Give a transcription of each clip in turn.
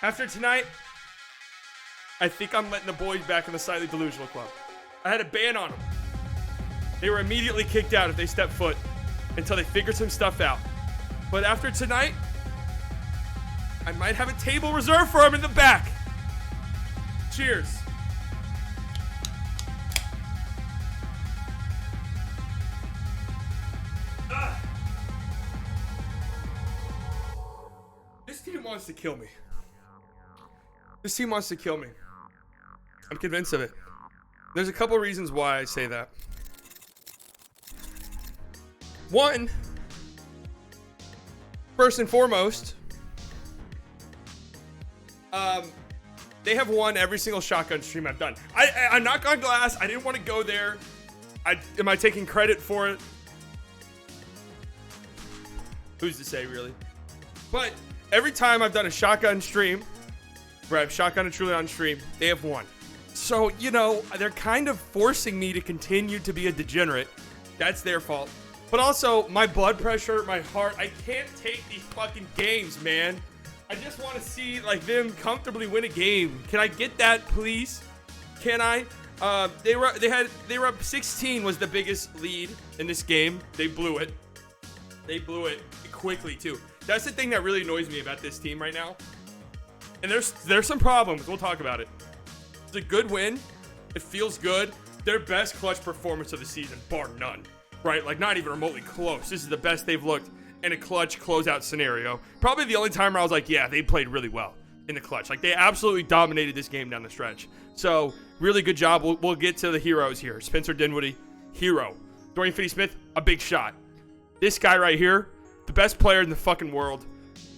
After tonight, I think I'm letting the boys back in the slightly delusional club. I had a ban on them. They were immediately kicked out if they stepped foot until they figured some stuff out. But after tonight, I might have a table reserved for them in the back. Cheers. This team wants to kill me. This team wants to kill me. I'm convinced of it. There's a couple reasons why I say that. One, first and foremost, they have won every single shotgun stream I've done. I'm not on glass. I didn't want to go there. Am I taking credit for it? Who's to say, really? But every time I've done a shotgun stream, where I've shotgun and truly on stream, they have won. So, you know, they're kind of forcing me to continue to be a degenerate. That's their fault. But also, my blood pressure, my heart, I can't take these fucking games, man. I just want to see, like, them comfortably win a game. Can I get that, please? Can I? They were up 16 was the biggest lead in this game. They blew it. They blew it quickly, too. That's the thing that really annoys me about this team right now. And there's some problems. We'll talk about it. It's a good win. It feels good. Their best clutch performance of the season, bar none. Right? Like, not even remotely close. This is the best they've looked in a clutch closeout scenario. Probably the only time where I was like, yeah, they played really well in the clutch. Like, they absolutely dominated this game down the stretch. So, really good job. We'll get to the heroes here. Spencer Dinwiddie, hero. Dorian Finney-Smith, a big shot. This guy right here, the best player in the fucking world.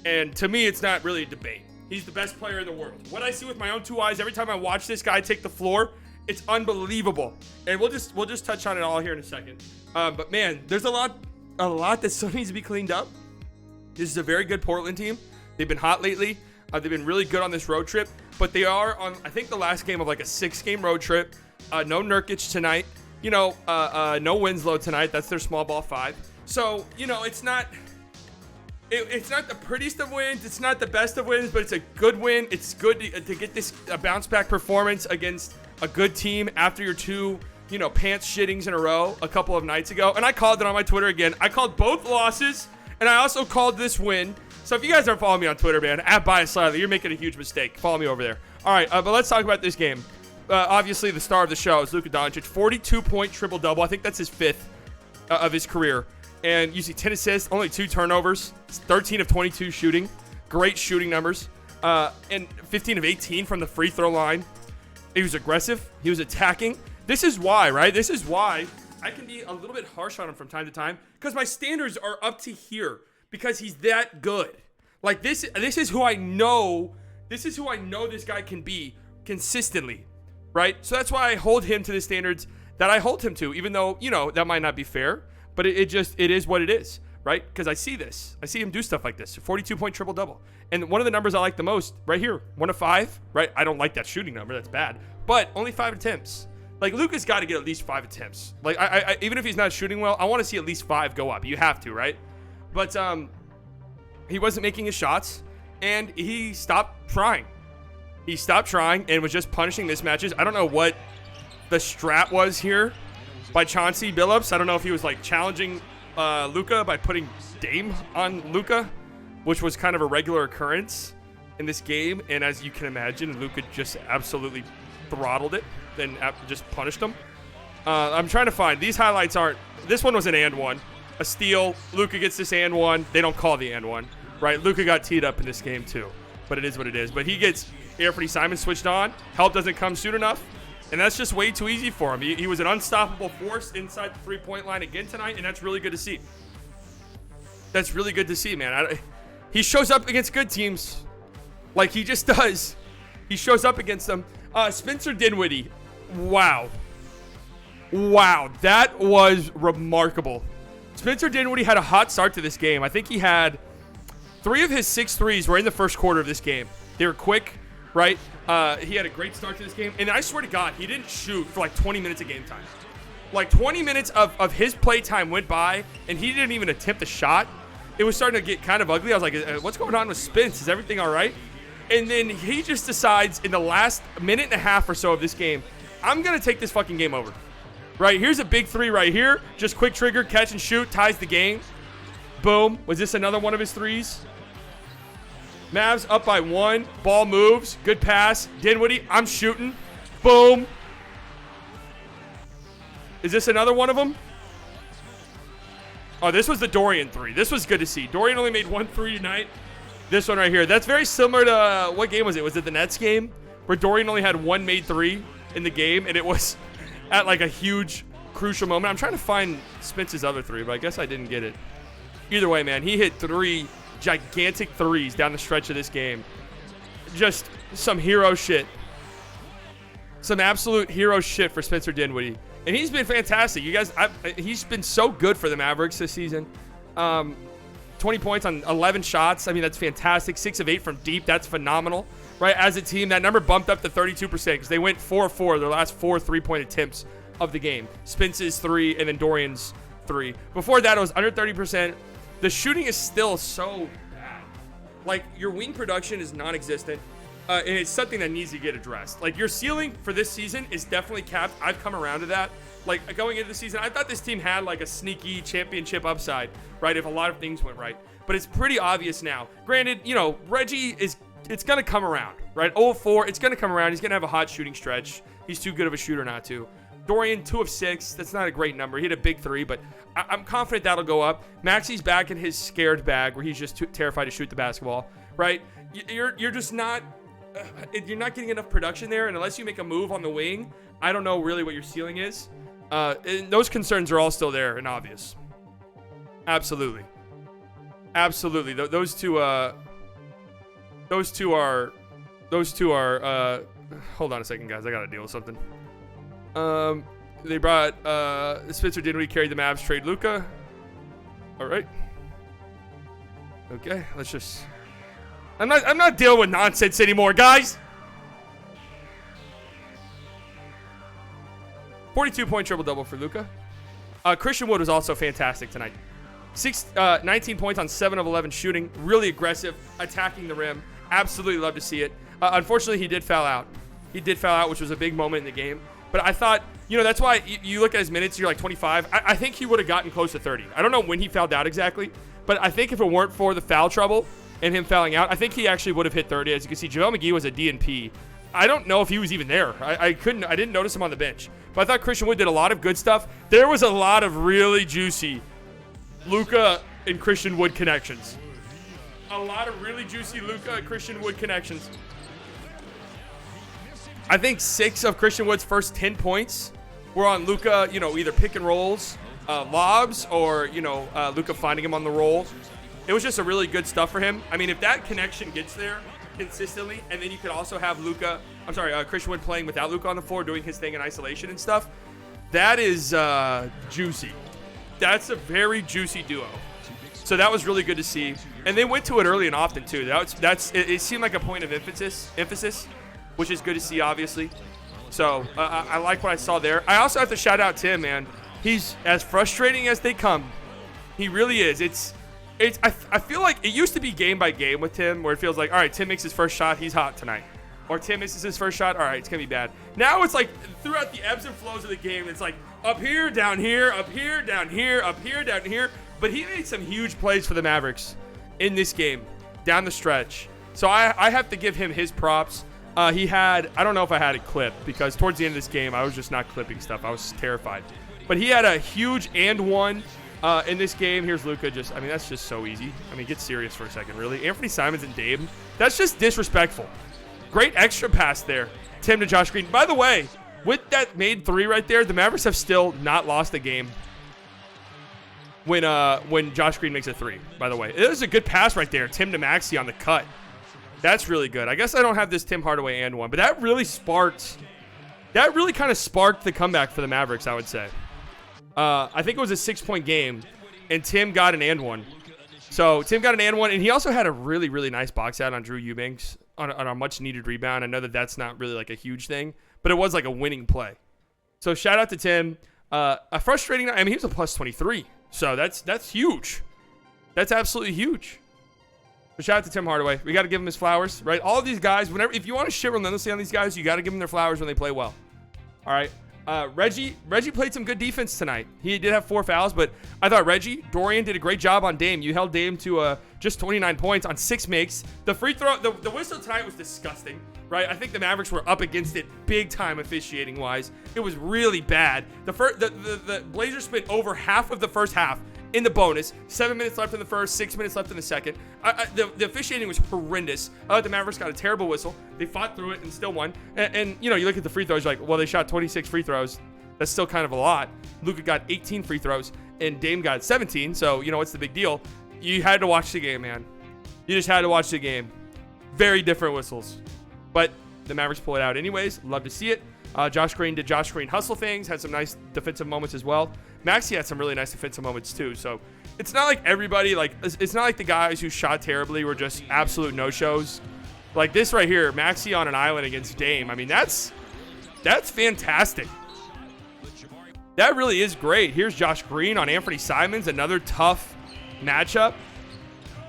And to me, it's not really a debate. He's the best player in the world. What I see with my own two eyes every time I watch this guy take the floor, it's unbelievable. And we'll just touch on it all here in a second. But man, there's a lot that still needs to be cleaned up. This is a very good Portland team. They've been hot lately. They've been really good on this road trip. But they are on, I think, the last game of like a 6-game road trip. No Nurkic tonight. You know, no Winslow tonight. That's their small ball 5. So, you know, it's not the prettiest of wins. It's not the best of wins, but it's a good win. It's good to get this bounce back performance against a good team after your two, you know, pants shittings in a row a couple of nights ago. And I called it on my Twitter again. I called both losses, and I also called this win. So if you guys aren't following me on Twitter, man, @BiasSlightly, you're making a huge mistake. Follow me over there. All right, but let's talk about this game. Obviously, the star of the show is Luka Doncic. 42-point triple-double. I think that's his 5th of his career. And you see 10 assists, only 2 turnovers, 13 of 22 shooting. Great shooting numbers. And 15 of 18 from the free throw line. He was aggressive. He was attacking. This is why, right? This is why I can be a little bit harsh on him from time to time. Because my standards are up to here. Because he's that good. Like, this is who I know. This is who I know this guy can be consistently. Right? So that's why I hold him to the standards that I hold him to. Even though, you know, that might not be fair. But it is what it is, right? Because I see this. I see him do stuff like this. 42-point triple-double. And one of the numbers I like the most, right here, 1 of 5, right? I don't like that shooting number. That's bad. But only 5 attempts. Like, Luka's got to get at least 5 attempts. Like, I even if he's not shooting well, I want to see at least 5 go up. You have to, right? But he wasn't making his shots, and he stopped trying. He stopped trying and was just punishing mismatches. I don't know what the strat was here by Chauncey Billups. I don't know if he was like challenging Luka by putting Dame on Luka, which was kind of a regular occurrence in this game. And as you can imagine, Luka just absolutely throttled it and just punished him. I'm trying to find these highlights. This one was an and one, a steal. Luka gets this and one. They don't call the and one, right? Luka got teed up in this game too, but it is what it is. But he gets Anthony Simon switched on. Help doesn't come soon enough. And that's just way too easy for him. He was an unstoppable force inside the three-point line again tonight, and that's really good to see. That's really good to see, man. He shows up against good teams like he just does. He shows up against them. Spencer Dinwiddie, wow. Wow, that was remarkable. Spencer Dinwiddie had a hot start to this game. I think he had 3 of his 6 threes were in the first quarter of this game. They were quick, right? He had a great start to this game. And I swear to God, he didn't shoot for like 20 minutes of game time. Like 20 minutes of his play time went by, and he didn't even attempt a shot. It was starting to get kind of ugly. I was like, what's going on with Spence? Is everything all right? And then he just decides in the last minute and a half or so of this game, I'm going to take this fucking game over. Right, here's a big three right here. Just quick trigger, catch and shoot, ties the game. Boom. Was this another one of his threes? Mavs up by 1. Ball moves. Good pass. Dinwiddie, I'm shooting. Boom. Is this another one of them? Oh, this was the Dorian 3. This was good to see. Dorian only made 1 3 tonight. This one right here. That's very similar to, what game was it? Was it the Nets game? Where Dorian only had 1 made 3 in the game, and it was at like a huge, crucial moment. I'm trying to find Spence's other 3, but I guess I didn't get it. Either way, man, he hit 3 gigantic threes down the stretch of this game. Just some hero shit. Some absolute hero shit for Spencer Dinwiddie. And he's been fantastic. You guys, he's been so good for the Mavericks this season. 20 points on 11 shots. I mean, that's fantastic. 6 of 8 from deep. That's phenomenal. Right, as a team, that number bumped up to 32% because they went 4 of 4 their last 4 3-point attempts of the game. Spence's 3 and then Dorian's 3. Before that, it was under 30%. The shooting is still so bad. Like, your wing production is non-existent, and it's something that needs to get addressed. Like, your ceiling for this season is definitely capped. I've come around to that. Like, going into the season, I thought this team had, like, a sneaky championship upside, right, if a lot of things went right. But it's pretty obvious now. Granted, you know, Reggie is... It's going to come around, right? 0-4, it's going to come around. He's going to have a hot shooting stretch. He's too good of a shooter not to. Dorian, 2 of 6. That's not a great number. He had a big 3, but I'm confident that'll go up. Maxi's back in his scared bag where he's just too terrified to shoot the basketball, right? You're just not... you're not getting enough production there, and unless you make a move on the wing, I don't know really what your ceiling is. And those concerns are all still there and obvious. Absolutely. Absolutely. Those two are, hold on a second, guys. I got to deal with something. They brought, Spencer Dinwiddie carried the Mavs, trade Luka. All right. Okay, let's just, I'm not dealing with nonsense anymore, guys. 42-point triple-double for Luka. Christian Wood was also fantastic tonight. 19 points on 7 of 11 shooting. Really aggressive, attacking the rim. Absolutely love to see it. Unfortunately, he did foul out. He did foul out, which was a big moment in the game. But I thought, you know, that's why you look at his minutes, you're like 25. I think he would have gotten close to 30. I don't know when he fouled out exactly, but I think if it weren't for the foul trouble and him fouling out, I think he actually would have hit 30. As you can see, JaVale McGee was a DNP. I don't know if he was even there. I didn't notice him on the bench. But I thought Christian Wood did a lot of good stuff. There was a lot of really juicy Luka and Christian Wood connections. A lot of really juicy Luka and Christian Wood connections. I think 6 of Christian Wood's first 10 points were on Luka, you know, either pick and rolls, lobs, or, you know, Luka finding him on the roll. It was just a really good stuff for him. I mean, if that connection gets there consistently, and then you could also have Christian Wood playing without Luka on the floor, doing his thing in isolation and stuff, that is juicy. That's a very juicy duo. So that was really good to see. And they went to it early and often, too. It seemed like a point of emphasis, which is good to see, obviously. So I like what I saw there. I also have to shout out Tim, man. He's as frustrating as they come. He really is. I feel like it used to be game by game with Tim, where it feels like, all right, Tim makes his first shot, he's hot tonight. Or Tim misses his first shot, all right, it's going to be bad. Now it's like throughout the ebbs and flows of the game, it's like up here, down here, up here, down here, up here, down here. But he made some huge plays for the Mavericks in this game, down the stretch. So I have to give him his props. I don't know if I had it clipped, because towards the end of this game, I was just not clipping stuff. I was terrified. But he had a huge and one in this game. Here's Luka. That's just so easy. I mean, get serious for a second, really. Anthony Simons and Dame, that's just disrespectful. Great extra pass there. Tim to Josh Green. By the way, with that made 3 right there, the Mavericks have still not lost a game when Josh Green makes a 3, by the way. It was a good pass right there. Tim to Maxey on the cut. That's really good. I guess I don't have this Tim Hardaway and one, but that really kind of sparked the comeback for the Mavericks, I would say. I think it was a 6-point game, and Tim got an and one. So Tim got an and one, and he also had a really, really nice box out on Drew Eubanks on a much-needed rebound. I know that's not really like a huge thing, but it was like a winning play. So shout out to Tim. A frustrating night. I mean, he was a plus 23, so that's huge. That's absolutely huge. But shout out to Tim Hardaway. We got to give him his flowers, right? All of these guys, if you want to shit relentlessly on these guys, you got to give them their flowers when they play well. All right. Reggie played some good defense tonight. He did have 4 fouls, but I thought Dorian did a great job on Dame. You held Dame to just 29 points on 6 makes. The free throw, the whistle tonight was disgusting, right? I think the Mavericks were up against it big time officiating wise. It was really bad. The Blazers spent over half of the first half in the bonus. 7 minutes left in the first, 6 minutes left in the second. The officiating was horrendous. I thought the Mavericks got a terrible whistle. They fought through it and still won. And you know, you look at the free throws, you're like, well, they shot 26 free throws. That's still kind of a lot. Luka got 18 free throws and Dame got 17. So, you know, what's the big deal? You had to watch the game, man. You just had to watch the game. Very different whistles. But the Mavericks pull it out anyways. Love to see it. Josh Green did Josh Green hustle things. Had some nice defensive moments as well. Maxey had some really nice defensive moments too. So it's not like everybody, like, it's not like the guys who shot terribly were just absolute no-shows. Like this right here, Maxey on an island against Dame. I mean, that's fantastic. That really is great. Here's Josh Green on Anthony Simons, another tough matchup.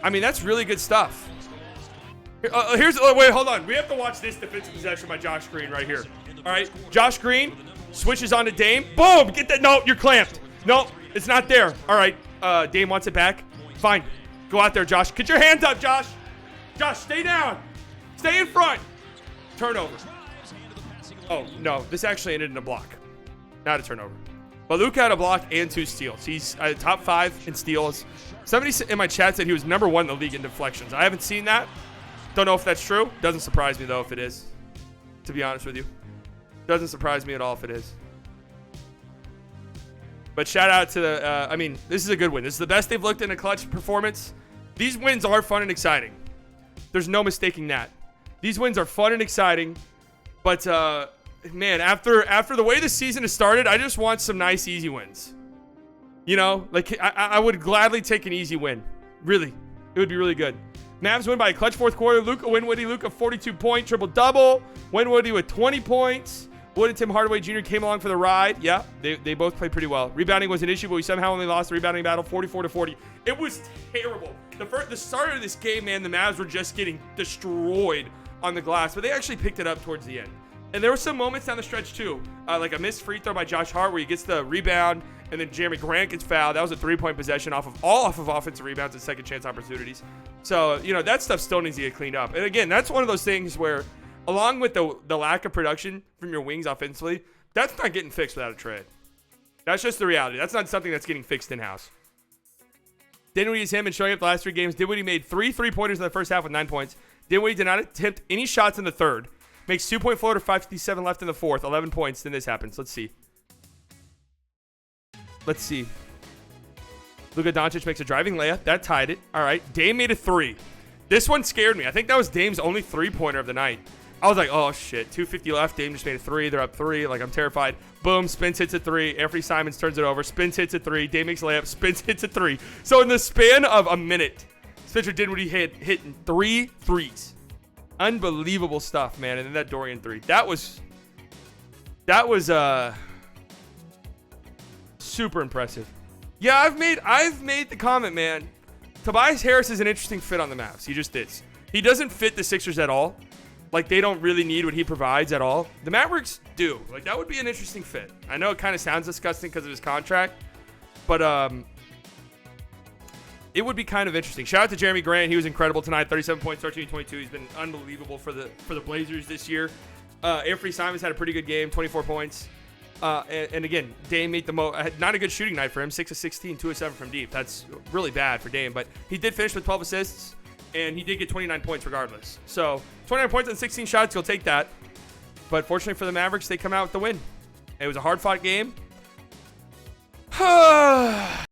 I mean, that's really good stuff. Wait, hold on. We have to watch this defensive possession by Josh Green right here. All right, Josh Green switches on to Dame. Boom, get that. No, you're clamped. No, it's not there. All right, Dame wants it back. Fine. Go out there, Josh. Get your hands up, Josh. Josh, stay down. Stay in front. Turnover. Oh, no, this actually ended in a block. Not a turnover. But Luka had a block and 2 steals. He's top 5 in steals. Somebody in my chat said he was number 1 in the league in deflections. I haven't seen that. Don't know if that's true. Doesn't surprise me, though, if it is. To be honest with you. Doesn't surprise me at all if it is. But shout out to the, I mean, this is a good win. This is the best they've looked in a clutch performance. These wins are fun and exciting. There's no mistaking that. These wins are fun and exciting. But, man, after the way the season has started, I just want some nice, easy wins. You know, like, I would gladly take an easy win. Really. It would be really good. Mavs win by a clutch fourth quarter. Luka 42-point triple-double. Dinwiddie with 20 points. Wood and Tim Hardaway Jr. came along for the ride. Yeah, they both played pretty well. Rebounding was an issue, but we somehow only lost the rebounding battle 44-40. It was terrible. The start of this game, man, the Mavs were just getting destroyed on the glass, but they actually picked it up towards the end. And there were some moments down the stretch, too. Like a missed free throw by Josh Hart where he gets the rebound, and then Jeremy Grant gets fouled. That was a 3-point possession off of offensive rebounds and second chance opportunities. So, you know, that stuff still needs to get cleaned up. And again, that's one of those things where, along with the lack of production from your wings offensively, that's not getting fixed without a trade. That's just the reality. That's not something that's getting fixed in-house. Dinwiddie is him and showing up the last 3 games. Dinwiddie made 3 3-pointers in the first half with 9 points. Dinwiddie did not attempt any shots in the third. Makes 2-point floater, 5:57 left in the fourth. 11 points. Then this happens. Let's see. Luka Doncic makes a driving layup. That tied it. All right. Dame made a 3. This one scared me. I think that was Dame's only 3-pointer of the night. I was like, oh, shit. 2:50 left. Dame just made a 3. They're up 3. Like, I'm terrified. Boom. Spins, hits a 3. Anthony Simons turns it over. Spins, hits a 3. Dame makes a layup. Spins, hits a 3. So, in the span of a minute, Spencer Dinwiddie hitting 3 threes. Unbelievable stuff, man. And then that Dorian 3. That was super impressive. Yeah, I've made the comment, man. Tobias Harris is an interesting fit on the Mavs. He just is. He doesn't fit the Sixers at all. Like, they don't really need what he provides at all. The Mavericks do. Like, that would be an interesting fit. I know it kind of sounds disgusting because of his contract, but it would be kind of interesting. Shout out to Jeremy Grant. He was incredible tonight. 37 points, 13-22. He's been unbelievable for the Blazers this year. Anthony Simons had a pretty good game, 24 points. And again, Dame made not a good shooting night for him. 6 of 16, 2 of 7 from deep. That's really bad for Dame, but he did finish with 12 assists, and he did get 29 points regardless. So 29 points on 16 shots, you'll take that. But fortunately for the Mavericks, they come out with the win. It was a hard-fought game.